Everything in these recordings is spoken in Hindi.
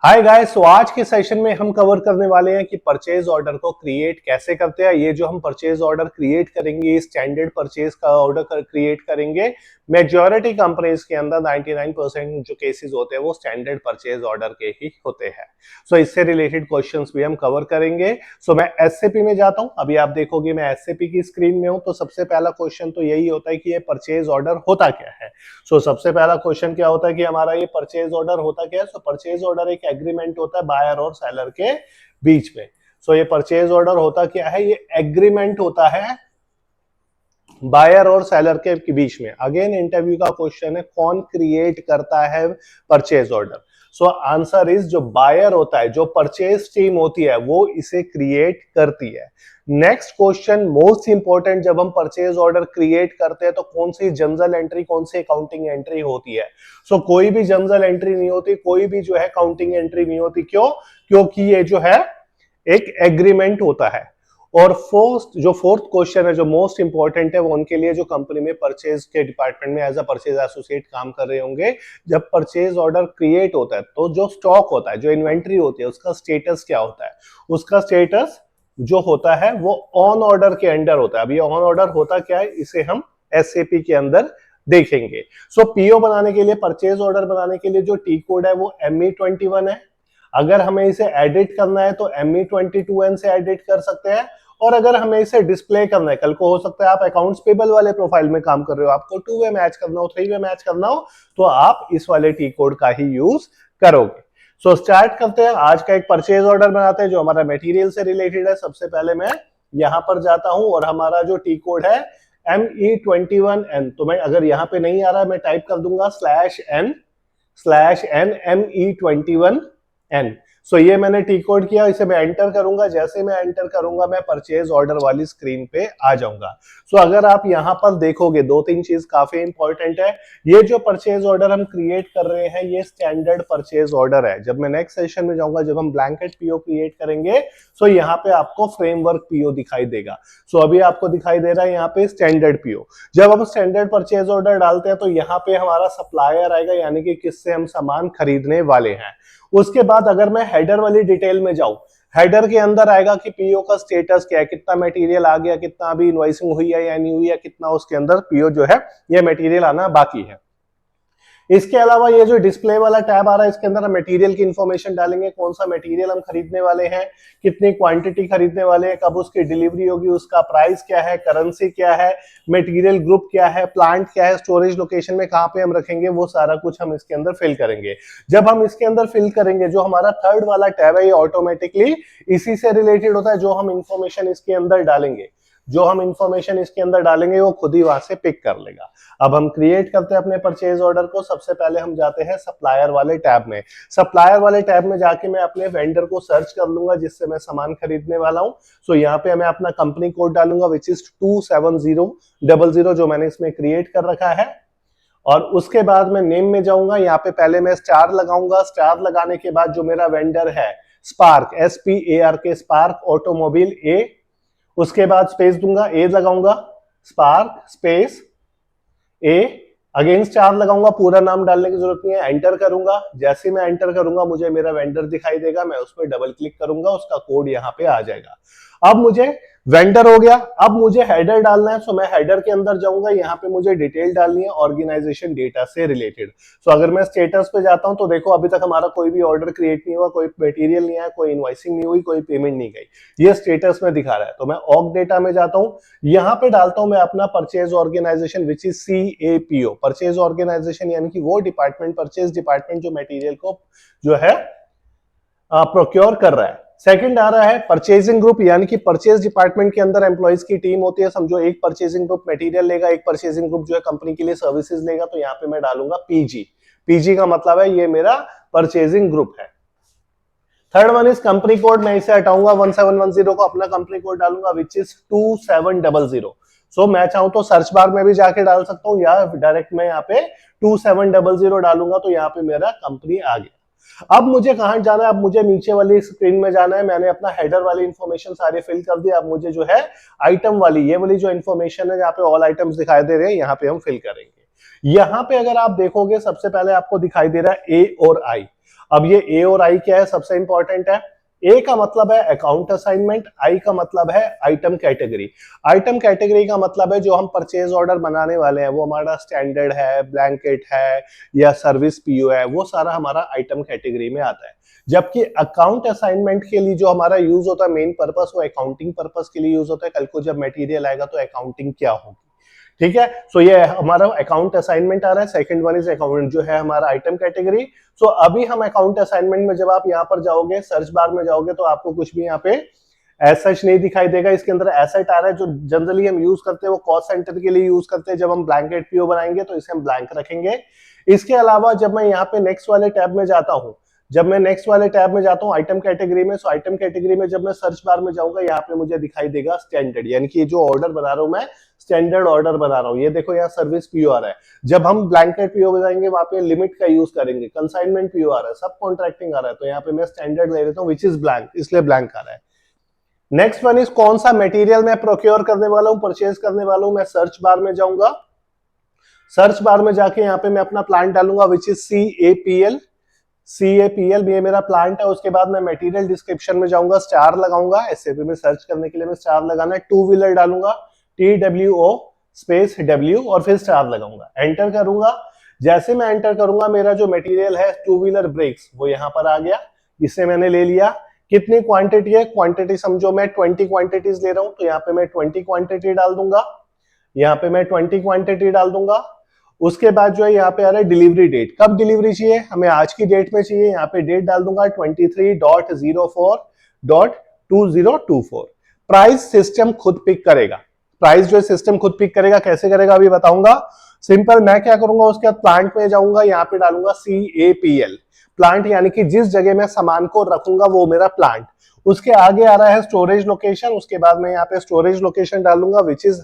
हाय गाइस, तो आज के सेशन में हम कवर करने वाले हैं कि परचेज ऑर्डर को क्रिएट कैसे करते हैं। ये जो हम परचेज ऑर्डर क्रिएट करेंगे, स्टैंडर्ड परचेज का ऑर्डर क्रिएट करेंगे। मेजॉरिटी कंपनीज के अंदर 99% जो केसेस होते हैं वो स्टैंडर्ड परचेज ऑर्डर के ही होते हैं। सो इससे रिलेटेड क्वेश्चंस भी हम कवर करेंगे। सो मैं एसएपी में जाता हूं। अभी आप देखोगे मैं एसएपी की स्क्रीन में हूं। तो सबसे पहला क्वेश्चन तो यही होता है कि ये परचेज ऑर्डर होता क्या है। सो सबसे पहला क्वेश्चन क्या होता है कि हमारा ये परचेज ऑर्डर होता क्या है। सो परचेज ऑर्डर एक एग्रीमेंट होता है बायर और सेलर के बीच में। सो ये परचेज ऑर्डर होता क्या है, ये एग्रीमेंट होता है बायर और सेलर के बीच में। अगेन इंटरव्यू का क्वेश्चन है, कौन क्रिएट करता है purchase order. So answer is जो बायर होता है, जो परचेज टीम होती है वो इसे क्रिएट करती है। नेक्स्ट क्वेश्चन मोस्ट इंपॉर्टेंट, जब हम परचेज ऑर्डर क्रिएट करते हैं तो कौन सी जर्नल एंट्री, कौन सी अकाउंटिंग एंट्री होती है। सो कोई भी जर्नल एंट्री नहीं होती, कोई भी जो है काउंटिंग एंट्री नहीं होती। क्यों? क्योंकि ये जो है एक एग्रीमेंट होता है। और फोर्थ क्वेश्चन है जो मोस्ट इंपॉर्टेंट है, वो उनके लिए जो कंपनी में परचेज के डिपार्टमेंट में एज अ परचेज एसोसिएट काम कर रहे होंगे। जब परचेज ऑर्डर क्रिएट होता है तो जो स्टॉक होता है, जो इन्वेंट्री होती है, उसका स्टेटस क्या होता है। उसका स्टेटस जो होता है वो ऑन ऑर्डर के अंडर होता है। अब ये ऑन ऑर्डर होता क्या है, इसे हम एसएपी के अंदर देखेंगे। सो पीओ बनाने के लिए, परचेज ऑर्डर बनाने के लिए जो टी कोड है वो ME21 है। अगर हमें इसे एडिट करना है तो ME22N से एडिट कर सकते हैं। और अगर हमें इसे डिस्प्ले करना है, कल को हो सकता है आप अकाउंट्स पेबल वाले प्रोफाइल में काम कर रहे हो, आपको 2 वे मैच करना हो, 3 वे मैच करना हो, तो आप इस वाले टी कोड का ही यूज करोगे। सो स्टार्ट करते हैं। आज का एक परचेज ऑर्डर बनाते हैं जो हमारा मटेरियल से रिलेटेड है। सबसे पहले मैं यहां पर जाता हूं और हमारा जो टी कोड है ME21N, तो मैं अगर यहां पे नहीं आ रहा है मैं टाइप कर दूंगा /N ME21N। सो ये मैंने टी कोड किया, इसे मैं एंटर करूंगा। जैसे मैं एंटर करूंगा मैं परचेज ऑर्डर वाली स्क्रीन पे आ जाऊंगा। सो अगर आप यहां पर देखोगे, 2-3 चीज काफी इंपॉर्टेंट है। ये जो परचेज ऑर्डर हम क्रिएट कर रहे हैं ये स्टैंडर्ड परचेज ऑर्डर है। जब मैं नेक्स्ट सेशन में जाऊंगा, जब हम ब्लैंकेट पीओ क्रिएट करेंगे, सो यहाँ पे आपको फ्रेमवर्क पीओ दिखाई देगा। सो अभी आपको दिखाई दे रहा है यहाँ पे स्टैंडर्ड पीओ। जब हम स्टैंडर्ड परचेज ऑर्डर डालते हैं तो यहाँ पे हमारा सप्लायर आएगा, यानी कि किससे हम सामान खरीदने वाले हैं। उसके बाद अगर मैं हेडर वाली डिटेल में जाऊं, हेडर के अंदर आएगा कि पीओ का स्टेटस क्या है, कितना मटेरियल आ गया, कितना अभी इनवॉइसिंग हुई है या नहीं हुई है, कितना उसके अंदर पीओ जो है ये मटेरियल आना बाकी है। इसके अलावा ये जो डिस्प्ले वाला टैब आ रहा है, इसके अंदर हम मटेरियल की इंफॉर्मेशन डालेंगे, कौन सा मटेरियल हम खरीदने वाले हैं, कितनी क्वांटिटी खरीदने वाले हैं, कब उसकी डिलीवरी होगी, उसका प्राइस क्या है, करेंसी क्या है, मटेरियल ग्रुप क्या है, प्लांट क्या है, स्टोरेज लोकेशन में कहां पे हम रखेंगे, वो सारा कुछ हम इसके अंदर फिल करेंगे। जब हम इसके अंदर फिल करेंगे, जो हमारा थर्ड वाला टैब है ये ऑटोमेटिकली इसी से रिलेटेड होता है। जो हम इंफॉर्मेशन इसके अंदर डालेंगे, जो हम इंफॉर्मेशन इसके अंदर डालेंगे वो खुद ही वहां से पिक कर लेगा। अब हम क्रिएट करते हैं अपने परचेज ऑर्डर को। सबसे पहले हम जाते हैं सप्लायर वाले टैब में। सप्लायर वाले टैब में जाके मैं अपने वेंडर को सर्च कर लूंगा जिससे मैं सामान खरीदने वाला हूं। सो यहाँ पे मैं अपना कंपनी कोड डालूंगा विच इज 27000, जो मैंने इसमें क्रिएट कर रखा है। और उसके बाद मैं नेम में जाऊंगा, यहाँ पे पहले मैं स्टार लगाऊंगा। स्टार लगाने के बाद जो मेरा वेंडर है स्पार्क, SPARK, स्पार्क ऑटोमोबाइल ए, उसके बाद स्पेस दूंगा, ए लगाऊंगा, स्पार्क स्पेस ए, अगेन स्टार लगाऊंगा, पूरा नाम डालने की जरूरत नहीं है, एंटर करूंगा। जैसे मैं एंटर करूंगा मुझे मेरा वेंडर दिखाई देगा, मैं उस पर डबल क्लिक करूंगा, उसका कोड यहाँ पे आ जाएगा। अब मुझे वेंडर हो गया, अब मुझे हेडर डालना है। सो मैं हेडर के अंदर जाऊंगा, यहाँ पे मुझे डिटेल डालनी है ऑर्गेनाइजेशन डेटा से रिलेटेड। सो अगर मैं स्टेटस पे जाता हूं तो देखो अभी तक हमारा कोई भी ऑर्डर क्रिएट नहीं हुआ, कोई मटेरियल नहीं आया, कोई इनवॉइसिंग नहीं हुई, कोई पेमेंट नहीं गई, ये स्टेटस में दिखा रहा है। तो मैं ऑर्ग डेटा में जाता हूं, यहाँ पे डालता हूं मैं अपना purchase organisation which is CAPO। Purchase organisation यानी कि वो डिपार्टमेंट, परचेज डिपार्टमेंट जो मटेरियल को जो है प्रोक्योर कर रहा है। सेकंड आ रहा है परचेजिंग ग्रुप, यानी कि परचेज डिपार्टमेंट के अंदर एम्प्लॉइज की टीम होती है। समझो एक परचेजिंग ग्रुप मटेरियल लेगा, एक परचेजिंग ग्रुप जो है कंपनी के लिए सर्विसेज लेगा। तो यहाँ पे मैं डालूंगा PG का मतलब है ये मेरा परचेजिंग ग्रुप है। Third one is company code, मैं इसे हटाऊंगा 1710 को, अपना कंपनी कोड डालूंगा विच इज 2700। सो मैं चाहूं तो सर्च बार में भी जाके डाल सकता हूं या डायरेक्ट मैं यहाँ पे 2700 डालूंगा तो यहाँ पे मेरा कंपनी आ गया। अब मुझे कहां जाना है, अब मुझे नीचे वाली स्क्रीन में जाना है। मैंने अपना हेडर वाली इंफॉर्मेशन सारे फिल कर दिया। अब मुझे जो है आइटम वाली, ये वाली जो इंफॉर्मेशन है जहाँ पे ऑल आइटम्स दिखाई दे रहे हैं, यहाँ पे हम फिल करेंगे। यहां पे अगर आप देखोगे सबसे पहले आपको दिखाई दे रहा है ए और आई। अब ये ए और आई क्या है, सबसे इंपॉर्टेंट है। ए का मतलब है अकाउंट असाइनमेंट, आई का मतलब है आइटम कैटेगरी। आइटम कैटेगरी का मतलब है जो हम परचेज ऑर्डर बनाने वाले हैं वो हमारा स्टैंडर्ड है, ब्लैंकेट है या सर्विस पीओ है, वो सारा हमारा आइटम कैटेगरी में आता है। जबकि अकाउंट असाइनमेंट के लिए जो हमारा यूज होता है मेन पर्पस, वो अकाउंटिंग पर्पस के लिए यूज होता है। कल को जब मटेरियल आएगा तो अकाउंटिंग क्या होगी, ठीक है। सो ये हमारा अकाउंट असाइनमेंट आ रहा है। सेकंड वन इज अकाउंट जो है हमारा आइटम कैटेगरी। सो अभी हम अकाउंट असाइनमेंट में जब आप यहाँ पर जाओगे, सर्च बार में जाओगे, तो आपको कुछ भी यहाँ पे ऐसा नहीं दिखाई देगा। इसके अंदर एसेट आ रहा है जो जनरली हम यूज करते हैं, वो कॉस्ट सेंटर के लिए यूज करते हैं। जब हम ब्लैंकेट पीओ बनाएंगे तो इसे हम ब्लैंक रखेंगे। इसके अलावा जब मैं यहाँ पे नेक्स्ट वाले टैब में जाता हूँ, जब मैं नेक्स्ट वाले टैब में जाता हूँ आइटम कैटेगरी में, सो आइटम कैटेगरी में जब मैं सर्च बार में जाऊंगा, यहाँ पे मुझे दिखाई देगा स्टैंडर्ड, यानी कि जो ऑर्डर बना रहा हूं मैं स्टैंडर्ड ऑर्डर बना रहा हूँ। ये देखो यहाँ सर्विस पीओ आ रहा है। जब हम ब्लैंकेट पीओ बनाएंगे वहां पे लिमिट का यूज करेंगे। कंसाइनमेंट पीओ आ रहा है, सब कॉन्ट्रैक्टिंग आ रहा है, तो यहाँ पे मैं स्टैंडर्ड ले लेता हूँ विच इज ब्लैंक, इसलिए ब्लैंक आ रहा है। नेक्स्ट वन इज कौन सा मटेरियल मैं प्रोक्योर करने वाला हूँ, परचेज करने वाला हूँ। मैं सर्च बार में जाऊंगा, सर्च बार में जाके यहाँ पे मैं अपना प्लांट डालूंगा विच इज CAPL। CAPL ये मेरा प्लांट है। उसके बाद मैं मटेरियल डिस्क्रिप्शन में जाऊंगा, स्टार लगाऊंगा। SAP में सर्च करने के लिए मैं स्टार लगाना है, 2 व्हीलर डालूंगा, TWO स्पेस W और फिर स्टार लगाऊंगा, एंटर करूंगा। जैसे मैं एंटर करूंगा मेरा जो मटेरियल है 2 व्हीलर ब्रेक्स वो यहाँ पर आ गया, इसे मैंने ले लिया। कितनी क्वांटिटी है, क्वांटिटी समझो मैं 20 क्वांटिटीज ले रहा हूं, तो यहाँ पे मैं 20 क्वांटिटी डाल दूंगा, यहाँ पे मैं 20 क्वांटिटी डाल दूंगा। उसके बाद जो है यहाँ पे आ रहा है डिलीवरी डेट, कब डिलीवरी चाहिए हमें, आज की डेट में चाहिए। यहाँ पे डेट डाल दूंगा 23.04.2024। प्राइस सिस्टम खुद पिक करेगा, प्राइस जो है सिस्टम खुद पिक करेगा। कैसे करेगा अभी बताऊंगा। सिंपल, मैं क्या करूंगा, उसके बाद प्लांट में जाऊंगा, यहाँ पे डालूंगा CAPL प्लांट, यानी कि जिस जगह मैं सामान को रखूंगा वो मेरा प्लांट। उसके आगे आ रहा है स्टोरेज लोकेशन, उसके बाद मैं यहाँ पे स्टोरेज लोकेशन डालूंगा विच इज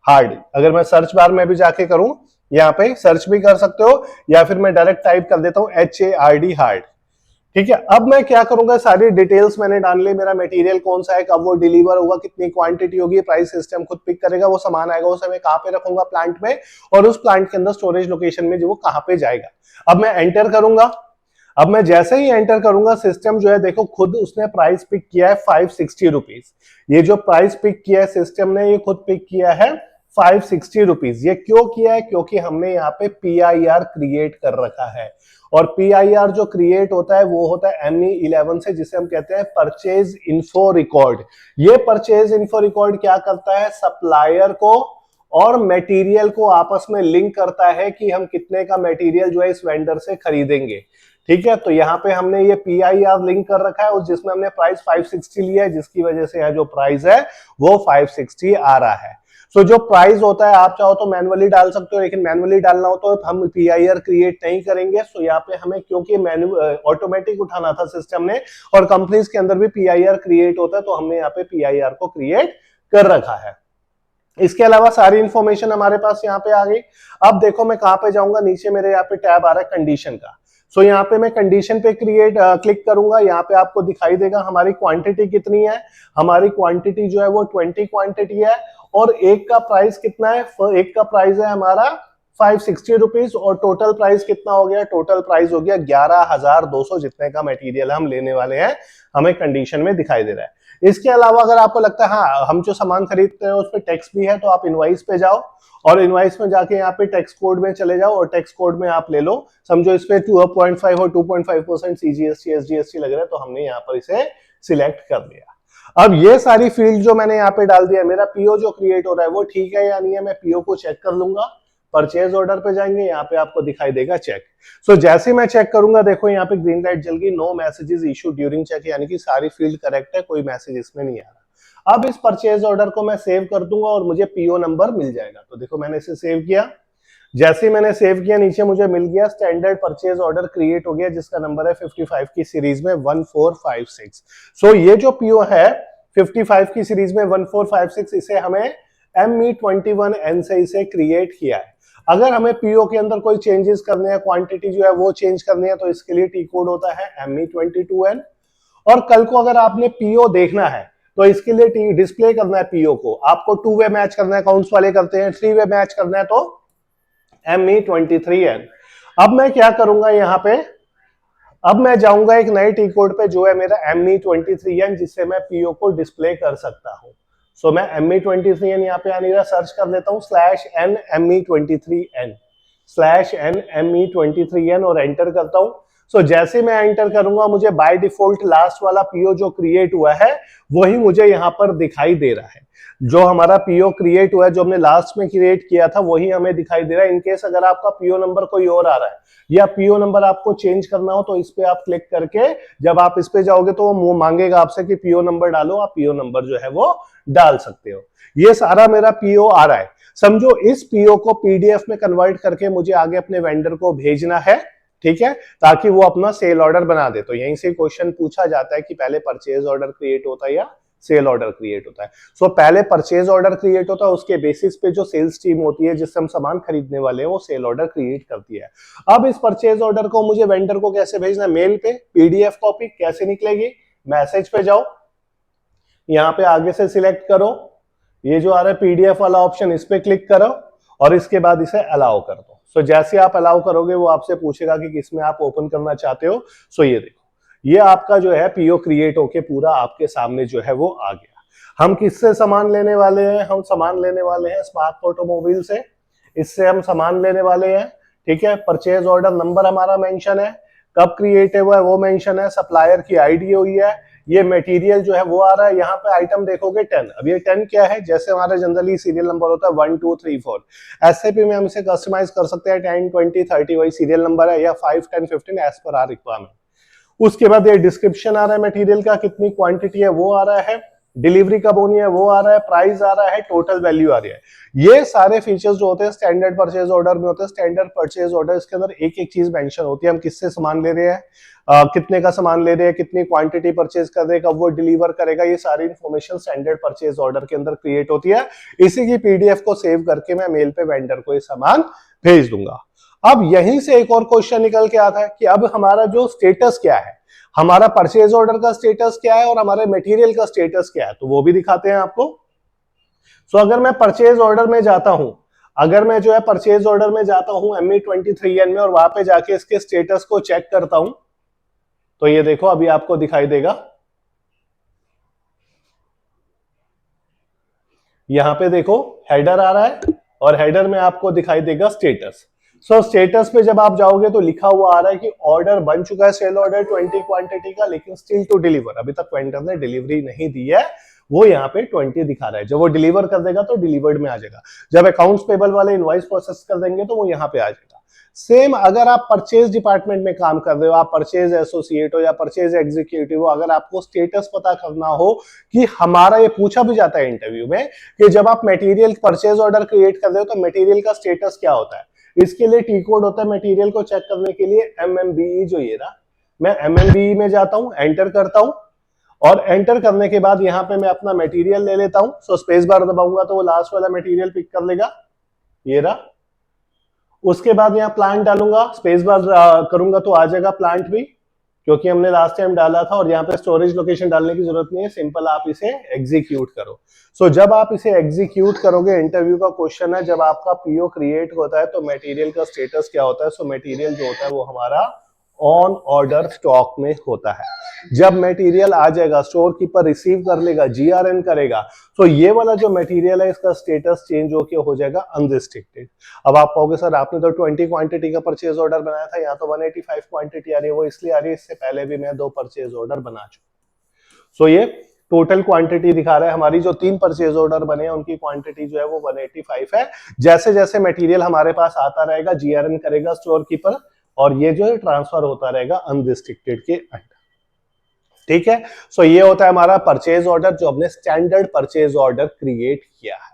हार्ड। अगर मैं सर्च बार में भी जाके करूं, यहाँ पे सर्च भी कर सकते हो, या फिर मैं डायरेक्ट टाइप कर देता हूं HARD हार्ड, ठीक है। अब मैं क्या करूंगा, सारी डिटेल्स मैंने डाल ली, मेरा मटेरियल कौन सा है, कब वो डिलीवर होगा, कितनी क्वांटिटी होगी, प्राइस सिस्टम खुद पिक करेगा। वो सामान आएगा उसे मैं कहां पे रखूंगा, प्लांट में, और उस प्लांट के अंदर स्टोरेज लोकेशन में जो वो कहां पे जाएगा। अब मैं एंटर करूंगा। अब मैं जैसे ही एंटर करूंगा, सिस्टम जो है देखो खुद उसने प्राइस पिक किया है 560 रुपीज। ये जो प्राइस पिक किया है सिस्टम ने, ये खुद पिक किया है 560 रुपीज। ये क्यों किया है, क्योंकि हमने यहाँ पे PIR क्रिएट कर रखा है। और PIR जो क्रिएट होता है वो होता है ME11 से, जिसे हम कहते हैं परचेज इन्फो रिकॉर्ड। ये परचेज इन्फो रिकॉर्ड क्या करता है, सप्लायर को और मटेरियल को आपस में लिंक करता है कि हम कितने का मटेरियल जो है इस वेंडर से खरीदेंगे, ठीक है। तो यहाँ पे हमने ये PIR लिंक कर रखा है, उस जिसमें हमने प्राइस 560 लिया है, जिसकी वजह से यहाँ जो प्राइस है वो 560 आ रहा है। सो जो प्राइस होता है आप चाहो तो मैनुअली डाल सकते हो, लेकिन मैनुअली डालना हो तो हम PIR क्रिएट नहीं करेंगे। सो यहाँ पे हमें, क्योंकि ऑटोमेटिक उठाना था सिस्टम ने, और कंपनीज के अंदर भी PIR क्रिएट होता है, तो हमने यहाँ पे PIR को क्रिएट कर रखा है। इसके अलावा सारी इंफॉर्मेशन हमारे पास यहाँ पे आ गई। अब देखो मैं कहां पे जाऊंगा, नीचे मेरे यहाँ पे टैब आ रहा है कंडीशन का। सो यहाँ पे मैं कंडीशन पे क्लिक करूंगा। यहाँ पे आपको दिखाई देगा हमारी क्वांटिटी कितनी है। हमारी क्वांटिटी जो है वो 20 क्वांटिटी है, और एक का प्राइस कितना है, एक का प्राइस है हमारा 560 रुपीज, और टोटल प्राइस कितना हो गया, टोटल प्राइस हो गया 11,200, जितने का मटेरियल हम लेने वाले हैं हमें कंडीशन में दिखाई दे रहा है। इसके अलावा अगर आपको लगता है हाँ हम जो सामान खरीदते हैं उस पर टैक्स भी है, तो आप इनवाइस पे जाओ, और इनवाइस में जाके यहाँ पे टैक्स कोड में चले जाओ, और टैक्स कोड में आप ले लो। समझो इस पे 2.5 और 2.5% CGST SGST लग रहा है, तो हमने यहाँ पर इसे सिलेक्ट कर लिया। अब ये सारी फील्ड जो मैंने यहाँ पे डाल दिया, मेरा PO जो क्रिएट हो रहा है वो ठीक है या नहीं है, मैं PO को चेक कर लूंगा। परचेज ऑर्डर पे जाएंगे, यहाँ पे आपको दिखाई देगा चेक। सो जैसे मैं चेक करूंगा, देखो यहाँ पे ग्रीन लाइट जल गई, no messages issue during check, यानी कि सारी फील्ड करेक्ट है, कोई मैसेज इसमें नहीं आ रहा। अब इस परचेज ऑर्डर को मैं सेव कर दूंगा और मुझे PO नंबर मिल जाएगा। तो देखो मैंने इसे सेव किया, जैसे ही मैंने सेव किया नीचे मुझे मिल गया स्टैंडर्ड परचेज ऑर्डर क्रिएट हो गया, जिसका नंबर है 55 की सीरीज में 1456। सो ये जो PO है 55 की सीरीज में 1456, इसे हमें ME21N से इसे क्रिएट किया है। अगर हमें PO के अंदर कोई चेंजेस करने हैं, क्वांटिटी जो है वो चेंज करनी है, तो इसके लिए टी कोड होता है ME22N। और कल को अगर आपने PO देखना है तो इसके लिए डिस्प्ले करना है PO को, आपको 2 वे मैच करना है, अकाउंट्स वाले करते हैं, 3 वे मैच करना है तो ME23N। अब मैं क्या करूंगा यहाँ पे, अब मैं जाऊंगा एक नए टी कोड पे जो है मेरा ME23N, जिससे मैं पीओ को डिस्प्ले कर सकता हूं। सो मैं ME23N यहाँ पे आने का सर्च कर लेता हूँ, /N ME23N, /N ME23N और एंटर करता हूँ। सो जैसे मैं एंटर करूंगा मुझे बाय डिफॉल्ट लास्ट वाला पीओ जो क्रिएट हुआ है वही मुझे यहाँ पर दिखाई दे रहा है। जो हमारा पीओ क्रिएट हुआ है, जो हमने लास्ट में क्रिएट किया था, वही हमें दिखाई दे रहा है। इनकेस अगर आपका पीओ नंबर कोई और आ रहा है या पीओ नंबर आपको चेंज करना हो तो इस पे आप क्लिक करके जब आप इस पे जाओगे तो वो मांगेगा आपसे कि पीओ नंबर डालो, आप पीओ नंबर जो है वो डाल सकते हो। ये सारा मेरा पीओ आ रहा है। समझो इस पीओ को पीडीएफ में कन्वर्ट करके मुझे आगे अपने वेंडर को भेजना है, ठीक है, ताकि वो अपना सेल ऑर्डर बना दे। तो यहीं से क्वेश्चन पूछा जाता है कि पहले परचेज ऑर्डर क्रिएट होता है या सेल ऑर्डर क्रिएट होता है। सो पहले परचेज ऑर्डर क्रिएट होता है, उसके बेसिस पे जो सेल्स टीम होती है जिससे हम सामान खरीदने वाले हैं वो सेल ऑर्डर क्रिएट करती है। अब इस परचेज ऑर्डर को मुझे वेंडर को कैसे भेजना है, मेल पे पीडीएफ कॉपी कैसे निकलेगी, मैसेज पे जाओ, यहाँ पे आगे से सिलेक्ट करो, ये जो आ रहा है पीडीएफ वाला ऑप्शन, इस पे क्लिक करो और इसके बाद इसे अलाउ कर दो। सो जैसे आप अलाउ करोगे वो आपसे पूछेगा कि किसमें आप ओपन करना चाहते हो। सो ये देखो, ये आपका जो है पीओ क्रिएट होके पूरा आपके सामने जो है वो आ गया। हम किससे सामान लेने वाले हैं, हम सामान लेने वाले हैं स्मार्ट ऑटोमोबाइल से, इससे हम सामान लेने वाले हैं, ठीक है। परचेज ऑर्डर नंबर हमारा मेंशन है, कब क्रिएट हुआ है वो मेंशन है, सप्लायर की आईडी हुई है, ये मटेरियल जो है वो आ रहा है। यहाँ पे आइटम देखोगे 10, अब ये 10 क्या है, जैसे हमारा जनरली सीरियल नंबर होता है 1 2 3 4, एसएपी में हम इसे कस्टमाइज कर सकते हैं 10 20 30 वही सीरियल नंबर है, या 5 10 15 एज पर आर रिक्वायरमेंट। उसके बाद ये डिस्क्रिप्शन आ रहा है मटेरियल का, कितनी क्वांटिटी है वो आ रहा है, डिलीवरी कब होनी है वो आ रहा है, प्राइस आ रहा है, टोटल वैल्यू आ रही है। ये सारे फीचर्स जो होते हैं स्टैंडर्ड परचेज ऑर्डर में होते हैं। स्टैंडर्ड परचेज ऑर्डर इसके अंदर एक एक चीज मेंशन होती है, हम किससे सामान ले रहे हैं, कितने का सामान ले रहे हैं, कितनी क्वांटिटी परचेज कर रहे हैं, कब वो डिलीवर करेगा, ये सारी इंफॉर्मेशन स्टैंडर्ड परचेज ऑर्डर के अंदर क्रिएट होती है। इसी की पीडीएफ को सेव करके मैं मेल पे वेंडर को ये सामान भेज दूंगा। अब यहीं से एक और क्वेश्चन निकल के आता है कि अब हमारा जो स्टेटस क्या है, हमारा परचेज ऑर्डर का स्टेटस क्या है और हमारे मटेरियल का स्टेटस क्या है, तो वो भी दिखाते हैं आपको। सो अगर मैं परचेज ऑर्डर में जाता हूं, अगर मैं जो है परचेज ऑर्डर में जाता हूं ME23N में और वहां पे जाके इसके स्टेटस को चेक करता हूं, तो ये देखो अभी आपको दिखाई देगा, यहां पे देखो हेडर आ रहा है और हेडर में आपको दिखाई देगा स्टेटस। सो स्टेटस पे जब आप जाओगे तो लिखा हुआ आ रहा है कि ऑर्डर बन चुका है, सेल ऑर्डर 20 क्वांटिटी का, लेकिन स्टिल टू डिलीवर, अभी तक वेंडर ने डिलीवरी नहीं दी है, वो यहाँ पे 20 दिखा रहा है। जब वो डिलीवर कर देगा तो डिलीवर्ड में आ जाएगा, जब अकाउंट्स पेबल वाले इनवॉइस प्रोसेस कर देंगे तो वो यहाँ पे आ जाएगा। सेम अगर आप परचेज डिपार्टमेंट में काम कर रहे हो, आप परचेज एसोसिएट हो या परचेज एग्जीक्यूटिव हो, अगर आपको स्टेटस पता करना हो कि हमारा, ये पूछा भी जाता है इंटरव्यू में कि जब आप मटेरियल परचेज ऑर्डर क्रिएट कर रहे हो तो मटेरियल का स्टेटस क्या होता है, इसके लिए टी कोड होता है मटेरियल को चेक करने के लिए MMBE, जो ये रहा, मैं MMBE में जाता हूं, एंटर करता हूं और एंटर करने के बाद यहाँ पे मैं अपना मटेरियल ले लेता हूं। सो स्पेस बार दबाऊंगा तो वो लास्ट वाला मटेरियल पिक कर लेगा, ये रहा। उसके बाद यहाँ प्लांट डालूंगा, स्पेस बार करूंगा तो आ जाएगा प्लांट भी, क्योंकि हमने लास्ट टाइम डाला था। और यहाँ पे स्टोरेज लोकेशन डालने की जरूरत नहीं है, सिंपल आप इसे एग्जीक्यूट करो। सो जब आप इसे एग्जीक्यूट करोगे, इंटरव्यू का क्वेश्चन है, जब आपका पीओ क्रिएट होता है तो मटेरियल का स्टेटस क्या होता है। सो मटेरियल जो होता है वो हमारा ऑन ऑर्डर स्टॉक में होता है। जब मटेरियल आ जाएगा, स्टोर कीपर रिसीव कर लेगा, GRN करेगा, तो ये वाला जो मटेरियल है इसका स्टेटस चेंज होके हो जाएगा अनरिस्ट्रिक्टेड। अब आप कहोगे सर आपने तो 20 क्वांटिटी का परचेज ऑर्डर बनाया था, यहाँ तो 185 क्वांटिटी आ रही है, वो इसलिए आ रही है इससे पहले भी मैं 2 परचेज ऑर्डर बना चुका। सो ये टोटल क्वांटिटी दिखा रहा है, हमारी जो 3 परचेज ऑर्डर बने हैं उनकी क्वांटिटी जो है वो 185 है। जैसे जैसे मटेरियल हमारे पास आता रहेगा, GRN करेगा स्टोर कीपर और ये जो है ट्रांसफर होता रहेगा अनरिस्ट्रिक्टेड के अंडर, ठीक है। सो ये होता है हमारा परचेज ऑर्डर, जो हमने स्टैंडर्ड परचेज ऑर्डर क्रिएट किया है।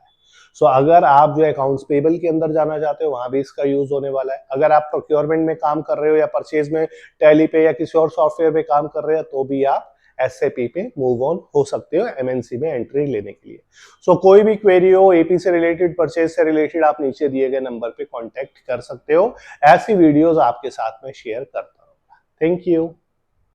सो अगर आप जो अकाउंट्स पेबल के अंदर जाना चाहते हो वहां भी इसका यूज होने वाला है। अगर आप प्रोक्योरमेंट में काम कर रहे हो या परचेज में टैली पे या किसी और सॉफ्टवेयर में काम कर रहे हो तो भी आप SAP पे मूव ऑन हो सकते हो MNC में एंट्री लेने के लिए। सो कोई भी क्वेरी हो AP से रिलेटेड, परचेज से रिलेटेड, आप नीचे दिए गए नंबर पे कांटेक्ट कर सकते हो। ऐसी वीडियोस आपके साथ में शेयर करता रहूंगा। Thank you.